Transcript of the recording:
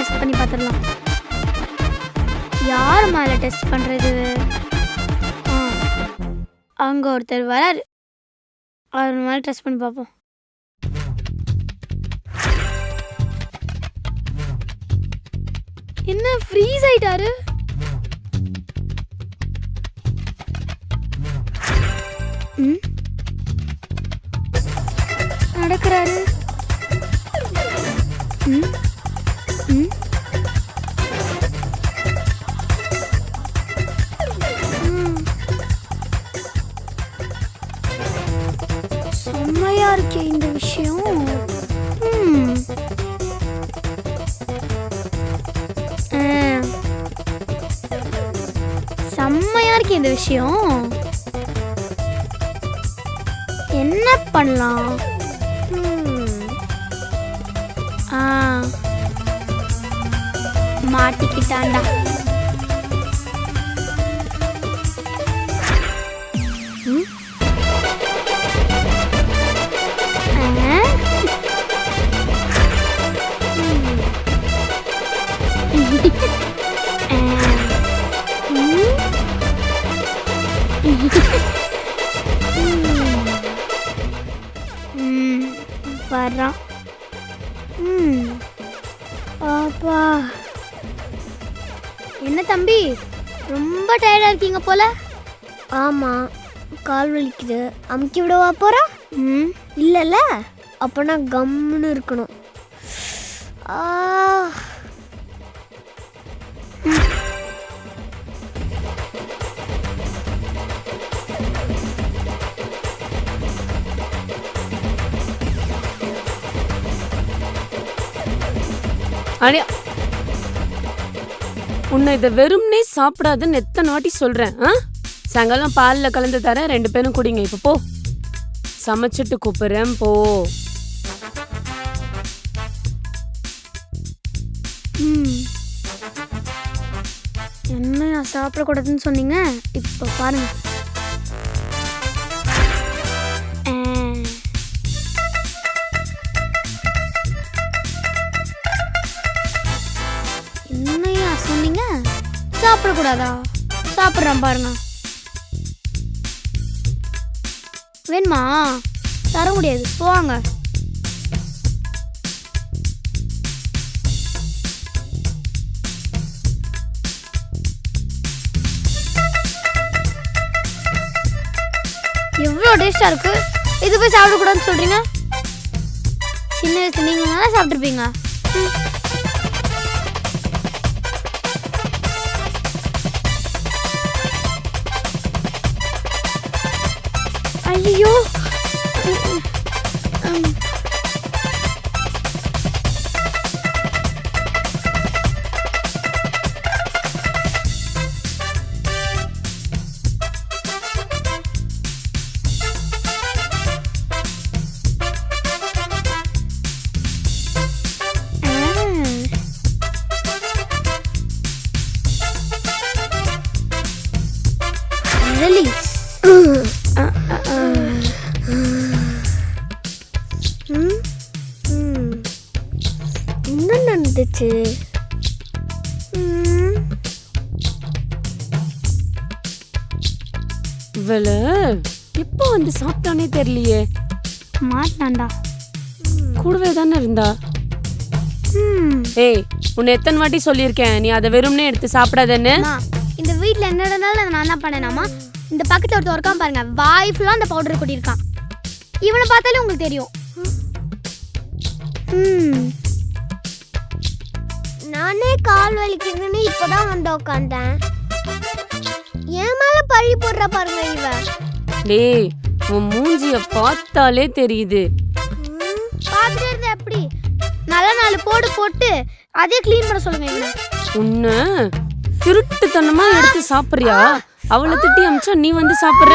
Test பண்ணி பார்த்துடலாம். யார் மேலே டெஸ்ட் பண்ணுறது? அங்கே ஒருத்தர் வராரு, அவர் மேலே டெஸ்ட் பண்ணி பார்ப்போம். என்ன ஃப்ரீஸ் ஆயிட்டாரு? நடக்கிறாரு. செம்மையா இருக்கே இந்த விஷயம். செம்மையா இருக்கே இந்த விஷயம். என்ன பண்ணலாம்? மாட்டிக்கிட்டாண்டா. வர்றான். அப்பா, என்ன தம்பி ரொம்ப டயர்டா இருக்கீங்க போல? ஆமா, கால் வலிக்குது. அமுக்கி விடவா போறா? இல்லைல்ல, அப்போனா கம்முன்னு இருக்கணும். அடியா, உன்னை இதை வெறும்னே சாப்பிடாதுன்னு எத்தனை வாட்டி சொல்றேன். சாயங்காலம் பாலில் கலந்து தரேன், 2 பேரும் குடிங்க. இப்போ போ, சமைச்சிட்டு கூப்பிடுறேன், போ. என்னையா சாப்பிடக்கூடாதுன்னு சொன்னீங்க? இப்போ பாருங்க. என்னையா சொன்னீங்க? சாப்பிடக்கூடாதா? சாப்பிட்றேன் பாருங்க. வேணுமா? தர முடியாது, போவாங்க. எவ்வளோ டேஸ்டா இருக்கு. இது போய் சாப்பிடக்கூடாதுன்னு சொல்றீங்க? சின்ன வயசுல நீங்க நல்லா சாப்பிட்டுருப்பீங்க. ஐயோ, ரிலீஸ். என்ன நடந்துச்சு? இவள எப்போ வந்து சாப்பிட்டானே தெரியலையே. மாட்டான்டா, கூடவே தானே இருந்தா. ஏய், உன்னை எத்தனை வாட்டி சொல்லியிருக்கேன், நீ அதை வெறும்னே எடுத்து சாப்பிடாதேன்னு. இந்த வீட்டில் என்ன நடந்தாலும் அதை நான் என்ன பண்ணேனாமா, இந்த பக்கத்தில் ஒருத்தர் இருக்கான் பாருங்க, வாய் ஃபுல்லாக அந்த பவுடர் கொட்டியிருக்கான். இவனை பார்த்தாலே உங்களுக்கு தெரியும். நானே கால் வலிக்குதுன்னு இப்போதான் வந்து உட்காந்தேன். என் மேல பழி போடுற பாருங்க இவ. டேய், உன் மூஞ்சிய பார்த்தாலே தெரியுது. பார்த்துட்டே இருந்தா எப்படி? நல்ல 4 போடு போட்டு அதே க்ளீன் பண்ண சொல்லுங்க இவனை. உன்னை திருட்டுத்தனமா எடுத்து சாப்பிட்றியா? அவளை திட்டி அமிச்சா நீ வந்து சாப்பிட்ற.